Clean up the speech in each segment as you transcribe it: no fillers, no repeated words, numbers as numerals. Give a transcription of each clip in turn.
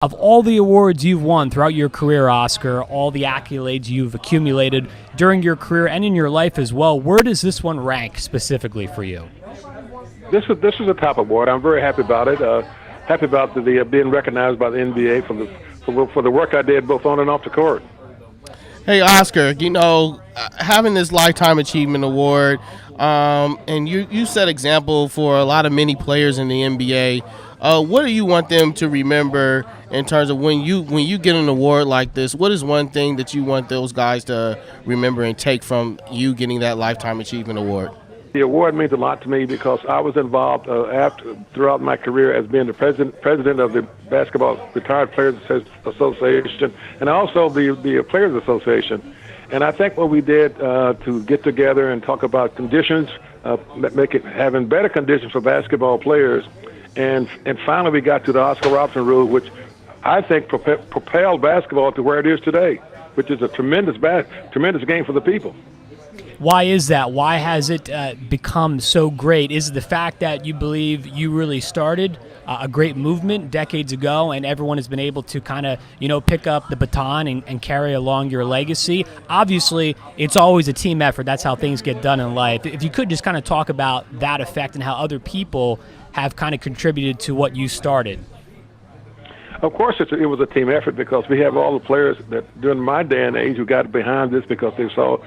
Of all the awards you've won throughout your career, Oscar, all the accolades you've accumulated during your career and in your life as well, where does this one rank specifically for you? This is a top award. I'm very happy about it. Happy about the being recognized by the NBA for the work I did both on and off the court. Hey, Oscar, having this Lifetime Achievement Award, and you set example for a lot of many players in the NBA. What do you want them to remember in terms of when you get an award like this? What is one thing that you want those guys to remember and take from you getting that Lifetime Achievement Award? The award means a lot to me because I was involved throughout my career as being the president of the Basketball Retired Players Association and also the Players Association. And I think what we did to get together and talk about conditions, having better conditions for basketball players, and finally we got to the Oscar Robertson rule, which I think propelled basketball to where it is today, which is a tremendous game for the people. Why is that? Why has it become so great? Is it the fact that you believe you really started a great movement decades ago and everyone has been able to kind of, pick up the baton and carry along your legacy? Obviously, it's always a team effort. That's how things get done in life. If you could just kind of talk about that effect and how other people have kind of contributed to what you started. Of course, it was a team effort because we have all the players that during my day and age who got behind this because they saw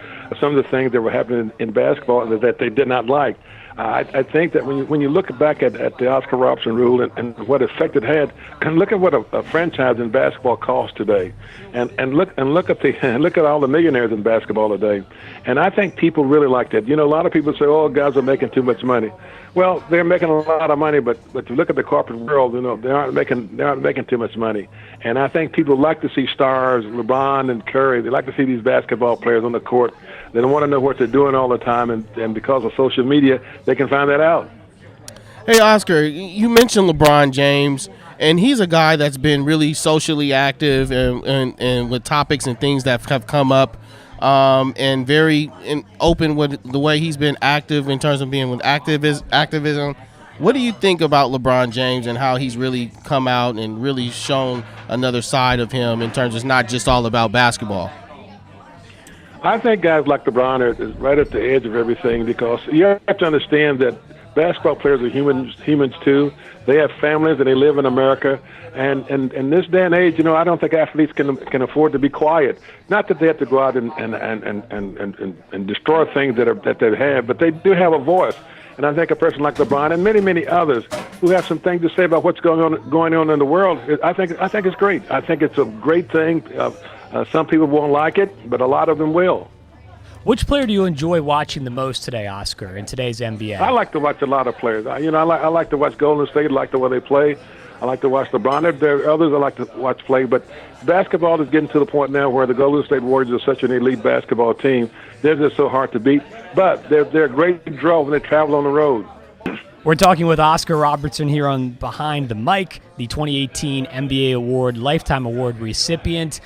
some of the things that were happening in basketball that they did not like. I think that when you look back at the Oscar Robertson rule and what effect it had, and look at what a franchise in basketball costs today, and look at all the millionaires in basketball today, and I think people really like that. A lot of people say, "Oh, guys are making too much money." Well, they're making a lot of money, but you look at the corporate world, they aren't making too much money. And I think people like to see stars, LeBron and Curry. They like to see these basketball players on the court. They don't want to know what they're doing all the time, and because of social media, they can find that out. Hey, Oscar, you mentioned LeBron James, and he's a guy that's been really socially active and with topics and things that have come up. And very open with the way he's been active in terms of being with activism. What do you think about LeBron James and how he's really come out and really shown another side of him in terms of it's not just all about basketball? I think guys like LeBron are right at the edge of everything because you have to understand that basketball players are humans too. They have families and they live in America. And in this day and age, I don't think athletes can afford to be quiet. Not that they have to go out and destroy things that they have, but they do have a voice. And I think a person like LeBron and many others who have some things to say about what's going on in the world, I think it's great. I think it's a great thing. Some people won't like it, but a lot of them will. Which player do you enjoy watching the most today, Oscar, in today's NBA? I like to watch a lot of players. I like to watch Golden State. I like the way they play. I like to watch LeBron. There are others I like to watch play, but basketball is getting to the point now where the Golden State Warriors are such an elite basketball team. They're just so hard to beat, but they're a great draw when they travel on the road. We're talking with Oscar Robertson here on Behind the Mic, the 2018 NBA Award Lifetime Award recipient.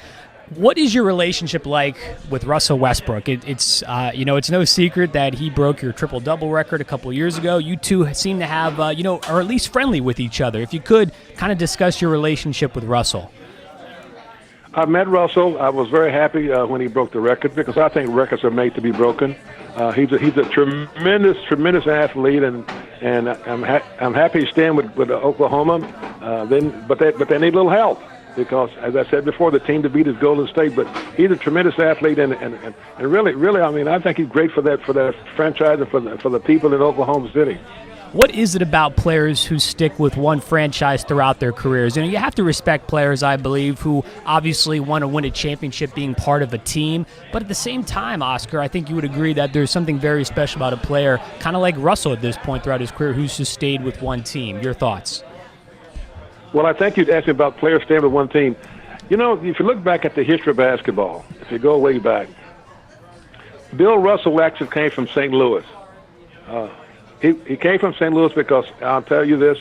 What is your relationship like with Russell Westbrook? It's no secret that he broke your triple-double record a couple years ago. You two seem to have, or at least friendly with each other. If you could kind of discuss your relationship with Russell. I met Russell. I was very happy when he broke the record because I think records are made to be broken. He's a tremendous athlete, and I'm happy he's staying with Oklahoma. But they need a little help. Because, as I said before, the team to beat is Golden State. But he's a tremendous athlete, and really, I think he's great for that franchise and for the people in Oklahoma City. What is it about players who stick with one franchise throughout their careers? You have to respect players, I believe, who obviously want to win a championship being part of a team. But at the same time, Oscar, I think you would agree that there's something very special about a player, kind of like Russell at this point throughout his career, who's just stayed with one team. Your thoughts? Well, I think you'd ask me about players staying with one team. If you look back at the history of basketball, if you go way back, Bill Russell actually came from St. Louis. He came from St. Louis because, I'll tell you this,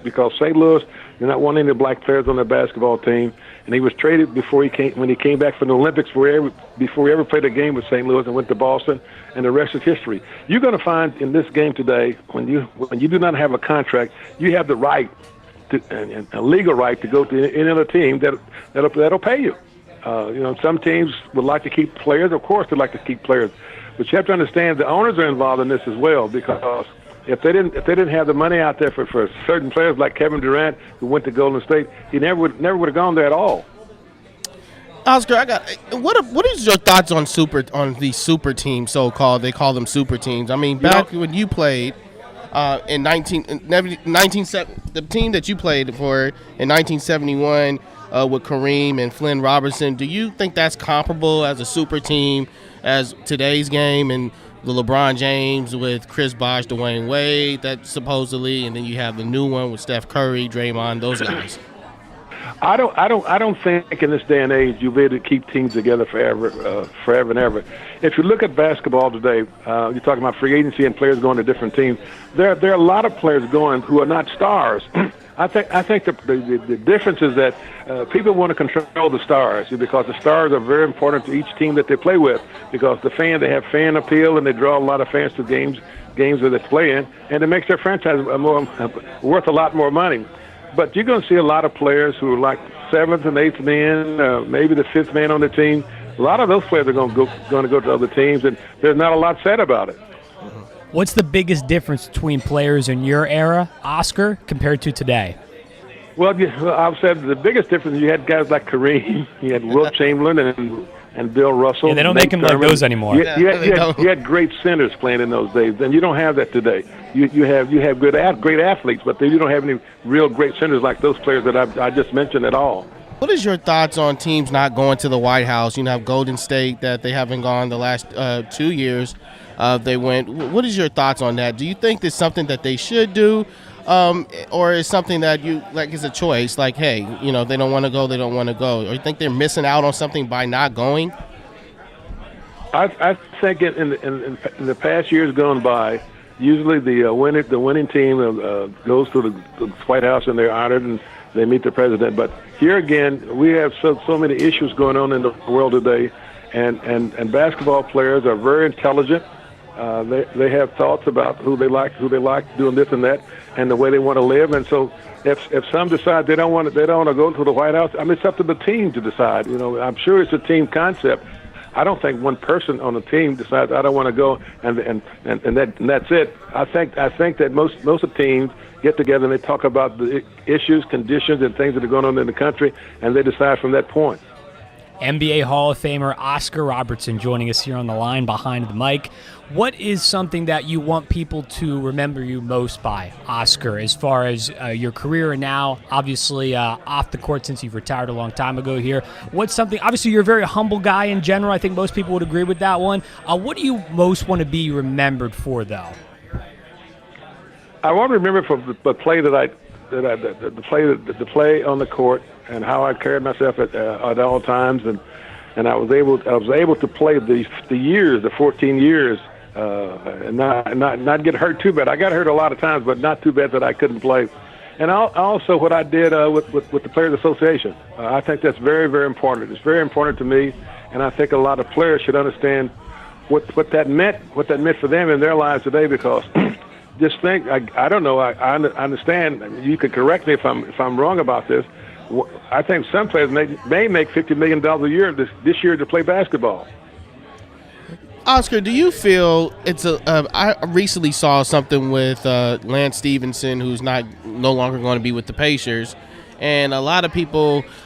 because St. Louis did not want any black players on their basketball team, and he was traded when he came back from the Olympics before he ever played a game with St. Louis and went to Boston, and the rest is history. You're going to find in this game today, when you do not have a contract, you have the right and a legal right to go to any other team that'll pay you. Some teams would like to keep players. Of course, they'd like to keep players, but you have to understand the owners are involved in this as well, because if they didn't have the money out there for certain players like Kevin Durant, who went to Golden State, he never would have gone there at all. Oscar, what is your thoughts on these super teams, so-called? They call them super teams. I mean, back when you played in the team that you played for in 1971 with Kareem and Flynn Robertson, do you think that's comparable as a super team as today's game and the LeBron James with Chris Bosh, Dwayne Wade, that supposedly, and then you have the new one with Steph Curry, Draymond, those guys? I don't think in this day and age you'll be able to keep teams together forever and ever. If you look at basketball today, you're talking about free agency and players going to different teams. There are a lot of players going who are not stars. I think the difference is that people want to control the stars, because the stars are very important to each team that they play with, because they have fan appeal and they draw a lot of fans to games that they play in, and it makes their franchise worth a lot more money. But you're going to see a lot of players who are like seventh and eighth man, maybe the fifth man on the team. A lot of those players are going to go to other teams, and there's not a lot said about it. What's the biggest difference between players in your era, Oscar, compared to today? Well, I've said the biggest difference, you had guys like Kareem, you had Wilt Chamberlain and Bill Russell. Yeah, they don't make them like those anymore. You had great centers playing in those days, and you don't have that today. You have great athletes, but you don't have any real great centers like those players that I just mentioned at all. What is your thoughts on teams not going to the White House? You have Golden State that they haven't gone the last 2 years. They went. What is your thoughts on that? Do you think there's something that they should do? Or is something that is a choice, like, hey, they don't want to go, they don't want to go? Or you think they're missing out on something by not going? I think in the past years gone by, usually the winning team goes to the White House and they're honored and they meet the president. But here again, we have so many issues going on in the world today, and basketball players are very intelligent. They have thoughts about who they like doing this and that, and the way they want to live. And so, if some decide they don't want to go to the White House, I mean, it's up to the team to decide. I'm sure it's a team concept. I don't think one person on the team decides I don't want to go, and that's it. I think that most of the teams get together and they talk about the issues, conditions, and things that are going on in the country, and they decide from that point. NBA Hall of Famer Oscar Robertson joining us here on the line behind the mic. What is something that you want people to remember you most by, Oscar, as far as your career and now, obviously off the court since you've retired a long time ago here? What's something, obviously you're a very humble guy in general. I think most people would agree with that one. What do you most want to be remembered for, though? I want to remember for the play the play on the court, and how I carried myself at all times, and I was able to play the 14 years, and not get hurt too bad. I got hurt a lot of times, but not too bad that I couldn't play. And also what I did with the Players Association, I think that's very, very important. It's very important to me, and I think a lot of players should understand what that meant for them in their lives today, because. Just think, I don't know. I understand. You could correct me if I'm wrong about this. I think some players may make $50 million a year this year to play basketball. Oscar, do you feel it's I recently saw something with Lance Stephenson, who's no longer going to be with the Pacers, and a lot of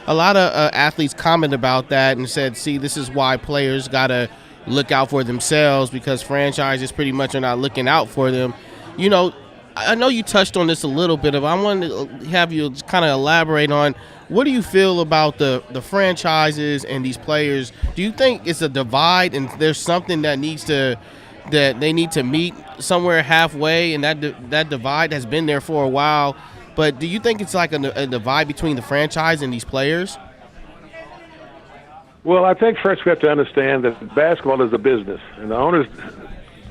athletes comment about that and said, "See, this is why players gotta look out for themselves, because franchises pretty much are not looking out for them." I know you touched on this a little bit. I wanted to have you kind of elaborate on what do you feel about the franchises and these players. Do you think it's a divide and there's something that they need to meet somewhere halfway, and that divide has been there for a while? But do you think it's like a divide between the franchise and these players? Well, I think first we have to understand that basketball is a business, and the owners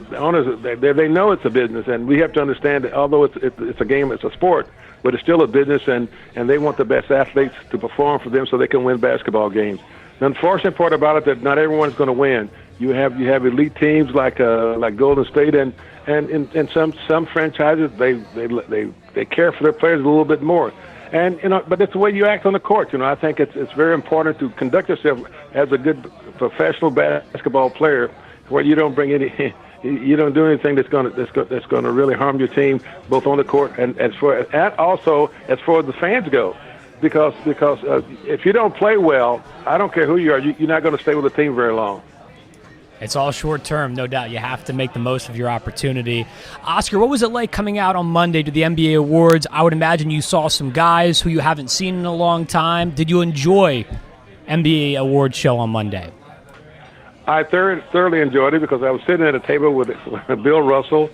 they know it's a business, and we have to understand that although it's a game, it's a sport, but it's still a business, and they want the best athletes to perform for them so they can win basketball games. The unfortunate part about it that not everyone's going to win. You have elite teams like Golden State, and some franchises they care for their players a little bit more. And but it's the way you act on the court. I think it's very important to conduct yourself as a good professional basketball player, where you don't bring any, you don't do anything that's going to really harm your team, both on the court and also as far as the fans go. Because if you don't play well, I don't care who you are, you're not going to stay with the team very long. It's all short term, no doubt. You have to make the most of your opportunity. Oscar, what was it like coming out on Monday to the NBA Awards? I would imagine you saw some guys who you haven't seen in a long time. Did you enjoy NBA Awards show on Monday? I thoroughly enjoyed it because I was sitting at a table with Bill Russell,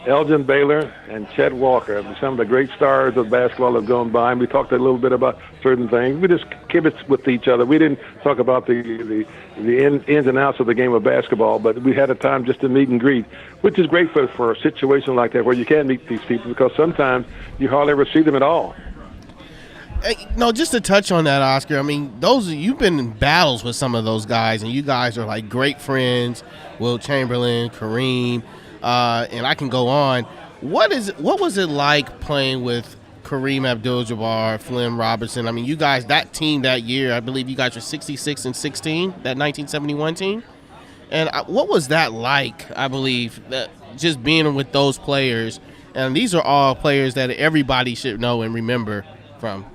Elgin Baylor, and Chet Walker, some of the great stars of basketball have gone by, and we talked a little bit about certain things. We just kibitzed with each other. We didn't talk about the ins and outs of the game of basketball, but we had a time just to meet and greet, which is great for a situation like that where you can meet these people, because sometimes you hardly ever see them at all. No, just to touch on that, Oscar, I mean, you've been in battles with some of those guys, and you guys are like great friends, Will Chamberlain, Kareem, and I can go on. What was it like playing with Kareem Abdul-Jabbar, Flynn Robertson? I mean, you guys, that team that year, I believe you guys were 66 and 16, that 1971 team. And what was that like, I believe, that just being with those players? And these are all players that everybody should know and remember from.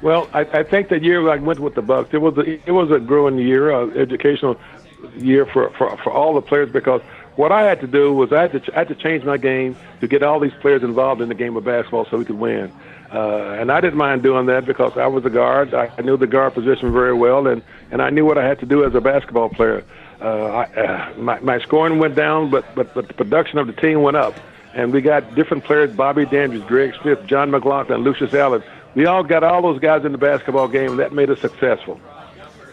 Well, I think that year I went with the Bucks, it was a growing year, educational year for all the players, because what I had to do was I had to change my game to get all these players involved in the game of basketball so we could win. And I didn't mind doing that because I was a guard. I knew the guard position very well, and I knew what I had to do as a basketball player. My scoring went down, but the production of the team went up. And we got different players, Bobby Dandridge, Greg Smith, John McLaughlin, Lucius Allen. We all got all those guys in the basketball game, and that made us successful.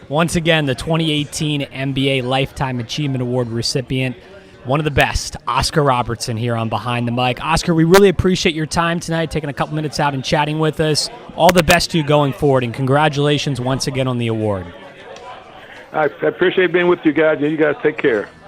Once again, the 2018 NBA Lifetime Achievement Award recipient, one of the best, Oscar Robertson, here on Behind the Mic. Oscar, we really appreciate your time tonight, taking a couple minutes out and chatting with us. All the best to you going forward, and congratulations once again on the award. I appreciate being with you guys, and you guys take care.